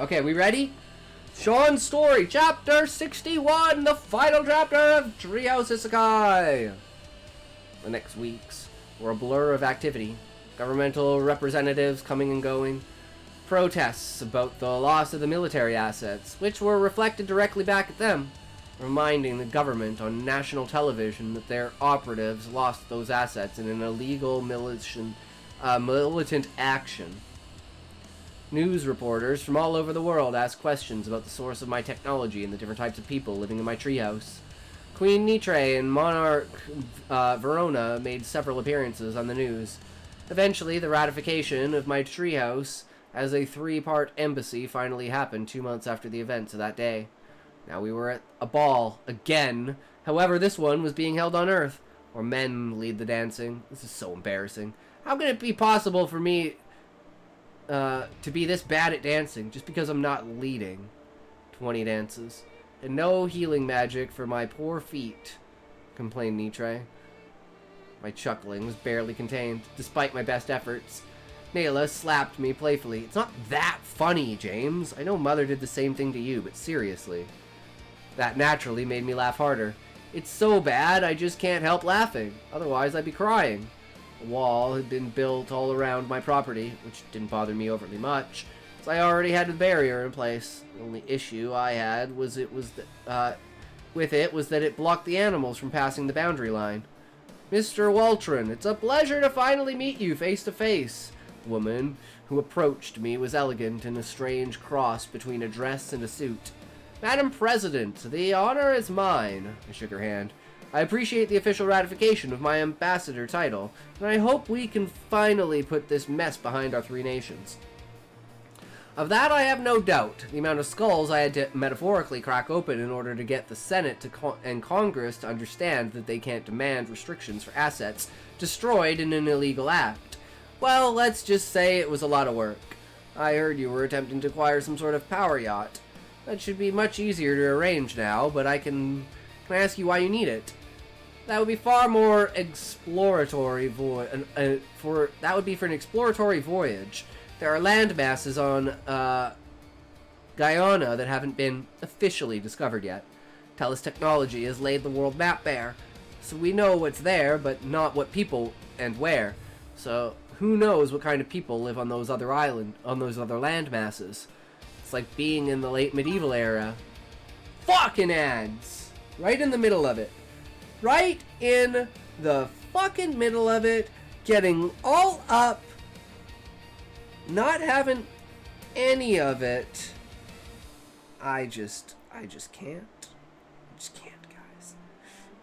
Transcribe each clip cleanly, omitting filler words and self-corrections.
Okay, we ready? Sean's story, chapter 61, the final chapter of Treehouse Isekai. The next weeks were a blur of activity. Governmental representatives coming and going. Protests about the loss of the military assets, which were reflected directly back at them, reminding the government on national television that their operatives lost those assets in an illegal militant action. News reporters from all over the world asked questions about the source of my technology and the different types of people living in my treehouse. Queen Nitre and Monarch Verona made several appearances on the news. Eventually, the ratification of my treehouse as a 3-part embassy finally happened 2 months after the events of that day. Now we were at a ball again. However, this one was being held on Earth, where men lead the dancing. This is so embarrassing. How can it be possible for me to be this bad at dancing just because I'm not leading 20 dances? And no healing magic for my poor feet, complained Nitre. My chuckling was barely contained, despite my best efforts. Nayla slapped me playfully. It's not that funny, James. I know Mother did the same thing to you, but seriously. That naturally made me laugh harder. It's so bad, I just can't help laughing. Otherwise, I'd be crying. A wall had been built all around my property, which didn't bother me overly much, so I already had a barrier in place. The only issue I had was that it blocked the animals from passing the boundary line. Mr. Waltron, it's a pleasure to finally meet you face to face. The woman who approached me was elegant in a strange cross between a dress and a suit. Madam President, the honor is mine. I shook her hand. I appreciate the official ratification of my ambassador title, and I hope we can finally put this mess behind our 3 nations. Of that I have no doubt. The amount of skulls I had to metaphorically crack open in order to get the Senate and Congress to understand that they can't demand restrictions for assets destroyed in an illegal act. Well, let's just say it was a lot of work. I heard you were attempting to acquire some sort of power yacht. That should be much easier to arrange now, but can I ask you why you need it? That would be far more exploratory that would be for an exploratory voyage. There are land masses on Guyana that haven't been officially discovered yet. Telus technology has laid the world map bare, so we know what's there, but not what people and where. So who knows what kind of people live on those other land masses? It's like being in the late medieval era. Fucking ads! Right in the middle of it. Right in the fucking middle of it, getting all up, not having any of it. I just can't. I just can't, guys.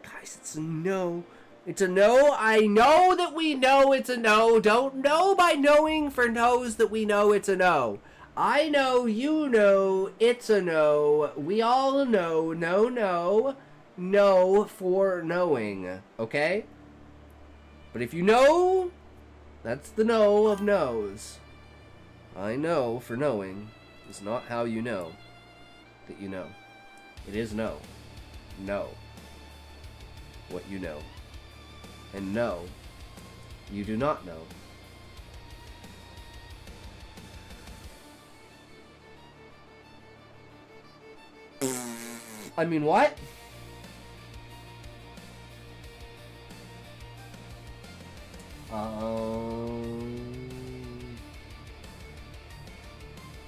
Guys, it's a no. It's a no. I know that we know it's a no. Don't know by knowing for knows that we know it's a no. I know, you know, it's a no. We all know, no for knowing, okay? But if you know, that's the no of no's. I know for knowing is not how you know that you know. It is no. Know what you know. And no, you do not know. I mean, what?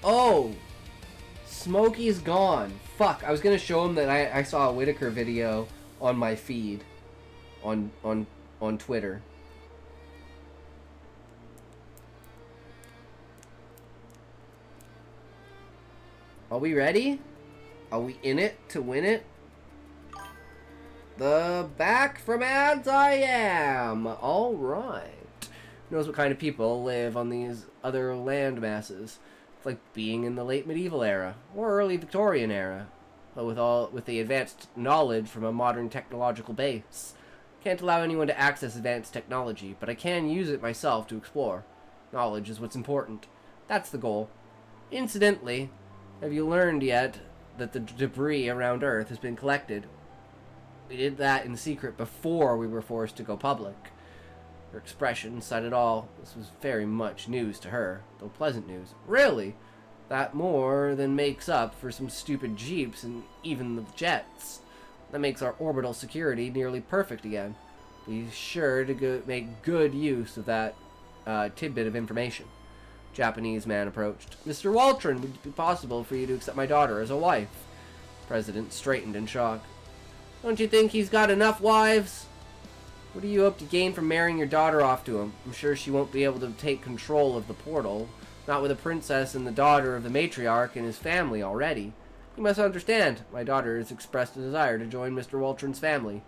Oh! Smokey's gone. Fuck, I was gonna show him that I saw a Whitaker video on my feed. On Twitter. Are we ready? Are we in it to win it? The back from ads I am. Alright. Who knows what kind of people live on these other land masses? It's like being in the late medieval era or early Victorian era, but with the advanced knowledge from a modern technological base. Can't allow anyone to access advanced technology, but I can use it myself to explore. Knowledge is what's important. That's the goal. Incidentally, have you learned yet that the debris around Earth has been collected? We did that in secret before we were forced to go public. Her expression said it all. This was very much news to her, though pleasant news. Really? That more than makes up for some stupid jeeps and even the jets. That makes our orbital security nearly perfect again. Be sure to make good use of that tidbit of information. Japanese man approached. Mr. Waltron, would it be possible for you to accept my daughter as a wife? President straightened in shock. Don't you think he's got enough wives? What do you hope to gain from marrying your daughter off to him? I'm sure she won't be able to take control of the portal. Not with a princess and the daughter of the matriarch and his family already. You must understand, my daughter has expressed a desire to join Mr. Waltron's family.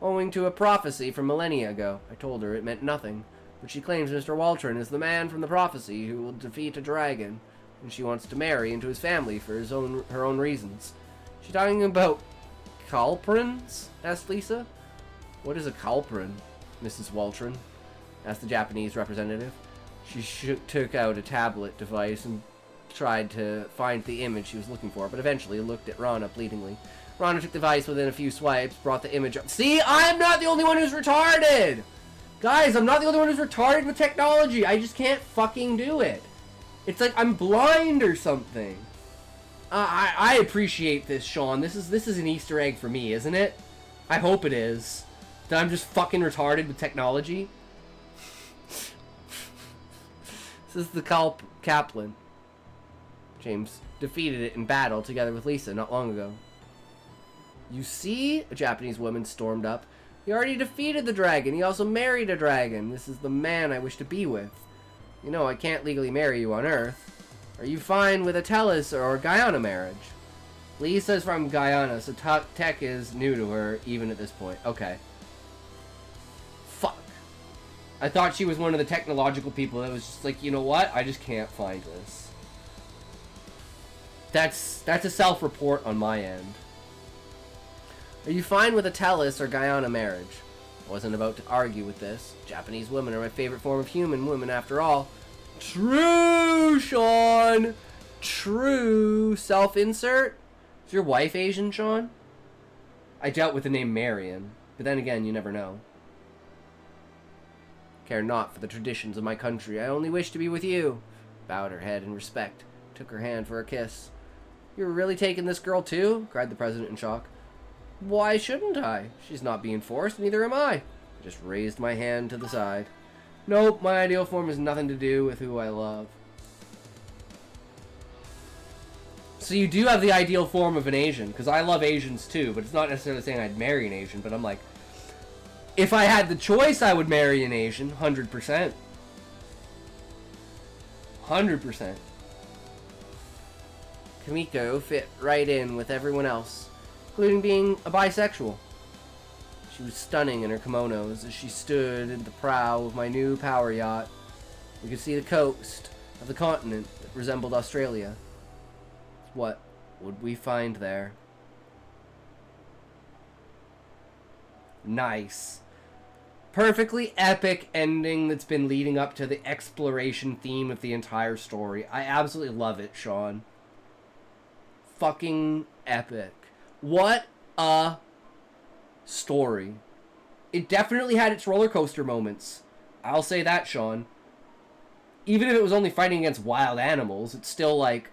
Owing to a prophecy from millennia ago, I told her it meant nothing. But she claims Mr. Waltron is the man from the prophecy who will defeat a dragon. And she wants to marry into his family for her own reasons. She talking about Calprins? Asked Lisa. What is a Calprin, Mrs. Waltron? Asked the Japanese representative. She took out a tablet device and tried to find the image she was looking for, but eventually looked at Rana pleadingly. Rana took the device within a few swipes, brought the image up. See, I'm not the only one who's retarded! Guys, I'm not the only one who's retarded with technology. I just can't fucking do it. It's like I'm blind or something. I appreciate this, Sean. This is an Easter egg for me, isn't it? I hope it is. That I'm just fucking retarded with technology. This is the Kaplan. James defeated it in battle together with Lisa not long ago. You see? A Japanese woman stormed up. He already defeated the dragon. He also married a dragon. This is the man I wish to be with. You know I can't legally marry you on Earth. Are you fine with a Tellus or a Guyana marriage? Lisa's from Guyana, so tech is new to her even at this point. Okay. Fuck. I thought she was one of the technological people that was just like, you know what? I just can't find this. That's a self-report on my end. Are you fine with a Tellus or Guyana marriage? I wasn't about to argue with this. Japanese women are my favorite form of human women after all. True, Sean! True. Self-insert? Is your wife Asian, Sean? I doubt with the name Marion, but then again, you never know. Care not for the traditions of my country. I only wish to be with you. Bowed her head in respect. Took her hand for a kiss. You're really taking this girl too? Cried the president in shock. Why shouldn't I? She's not being forced, neither am I. I just raised my hand to the side. Nope, my ideal form has nothing to do with who I love. So you do have the ideal form of an Asian, because I love Asians too, but it's not necessarily saying I'd marry an Asian, but I'm like, if I had the choice, I would marry an Asian, 100%. 100%. Kamiko fit right in with everyone else, including being a bisexual. She was stunning in her kimonos as she stood at the prow of my new power yacht. We could see the coast of the continent that resembled Australia. What would we find there? Nice. Perfectly epic ending that's been leading up to the exploration theme of the entire story. I absolutely love it, Sean. Fucking epic. What a story. It definitely had its roller coaster moments. I'll say that, Sean. Even if it was only fighting against wild animals, it's still like,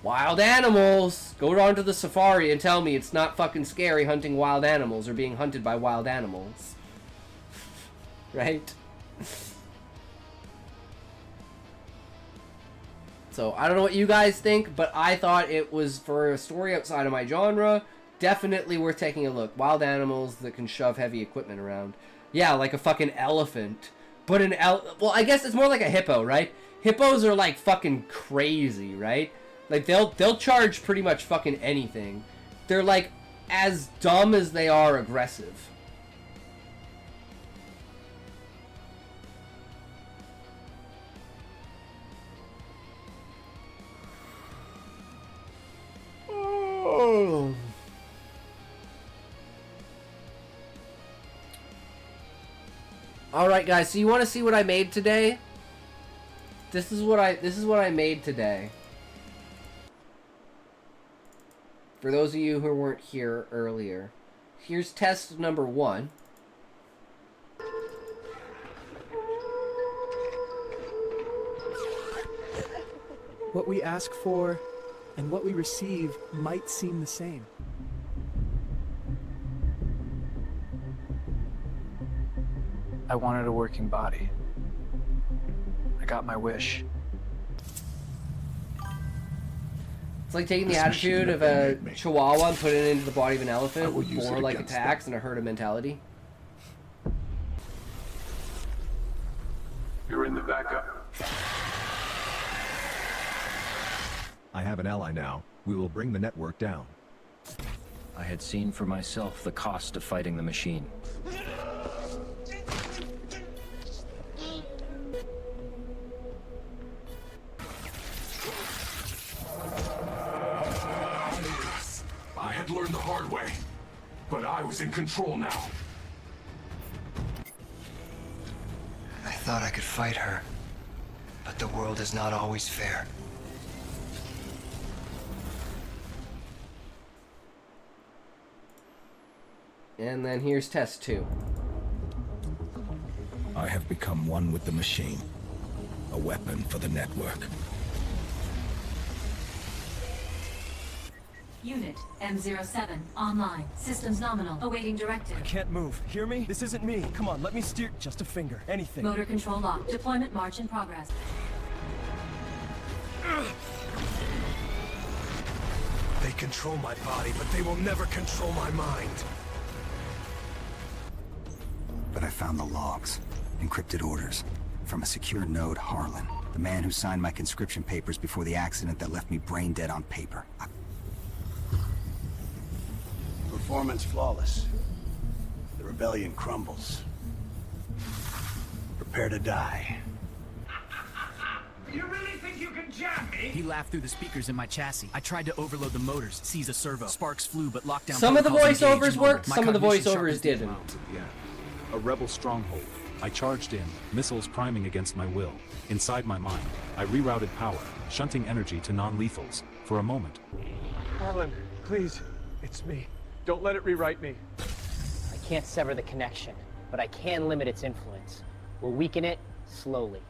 wild animals! Go on to the safari and tell me it's not fucking scary hunting wild animals or being hunted by wild animals. Right? So, I don't know what you guys think, but I thought it was, for a story outside of my genre, definitely worth taking a look. Wild animals that can shove heavy equipment around. Yeah, like a fucking elephant. But well, I guess it's more like a hippo, right? Hippos are like fucking crazy, right? Like they'll charge pretty much fucking anything. They're like as dumb as they are aggressive. Oh. All right, guys. So you want to see what I made today? This is what I made today. For those of you who weren't here earlier, here's test number 1. What we ask for and what we receive might seem the same. I wanted a working body. I got my wish. It's like taking the attitude of a chihuahua and putting it into the body of an elephant with boar-like attacks and a herd mentality. You're in the backup. I have an ally now. We will bring the network down. I had seen for myself the cost of fighting the machine. I had learned the hard way, but I was in control now. I thought I could fight her, but the world is not always fair. And then here's test 2. I have become one with the machine. A weapon for the network. Unit M07 online. Systems nominal. Awaiting directive. Can't move. Hear me? This isn't me. Come on, let me steer. Just a finger. Anything. Motor control locked. Deployment march in progress. They control my body, but they will never control my mind. But I found the logs. Encrypted orders. From a secure node, Harlan. The man who signed my conscription papers before the accident that left me brain dead on paper. Performance flawless. The rebellion crumbles. Prepare to die. You really think you can jam me? He laughed through the speakers in my chassis. I tried to overload the motors, seize a servo. Sparks flew, but lockdown. Some of the protocols voiceovers engaged. worked, My some of the cognition voiceovers sharpened through the didn't. mountains. A rebel stronghold. I charged in, missiles priming against my will. Inside my mind, I rerouted power, shunting energy to non-lethals. For a moment. Harlan, please. It's me. Don't let it rewrite me. I can't sever the connection, but I can limit its influence. We'll weaken it slowly.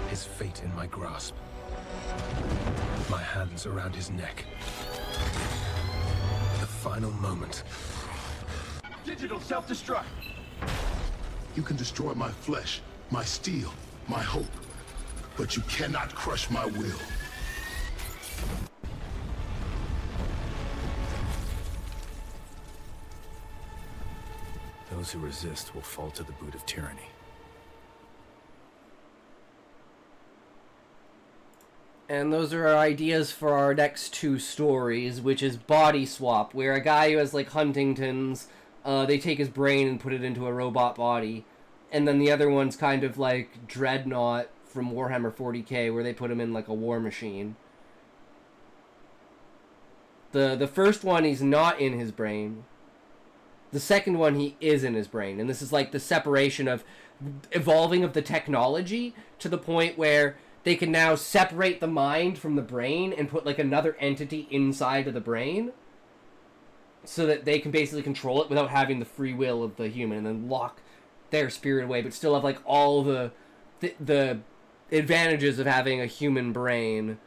His fate in my grasp. My hands around his neck. The final moment. Digital self-destruct. You can destroy my flesh, my steel, my hope, but you cannot crush my will. Those who resist will fall to the boot of tyranny. And those are our ideas for our next 2 stories, which is Body Swap, where a guy who has like Huntington's, they take his brain and put it into a robot body. And then the other one's kind of like Dreadnought from Warhammer 40k, where they put him in like a war machine. The first one, he's not in his brain. The second one, he is in his brain. And this is like the separation of evolving of the technology to the point where they can now separate the mind from the brain and put like another entity inside of the brain so that they can basically control it without having the free will of the human, and then lock their spirit away, but still have like all the advantages of having a human brain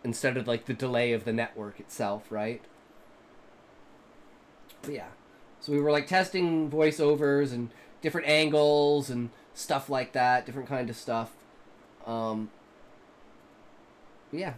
instead of like the delay of the network itself, right? But yeah. So we were like testing voiceovers and different angles and stuff like that, different kind of stuff. Yeah.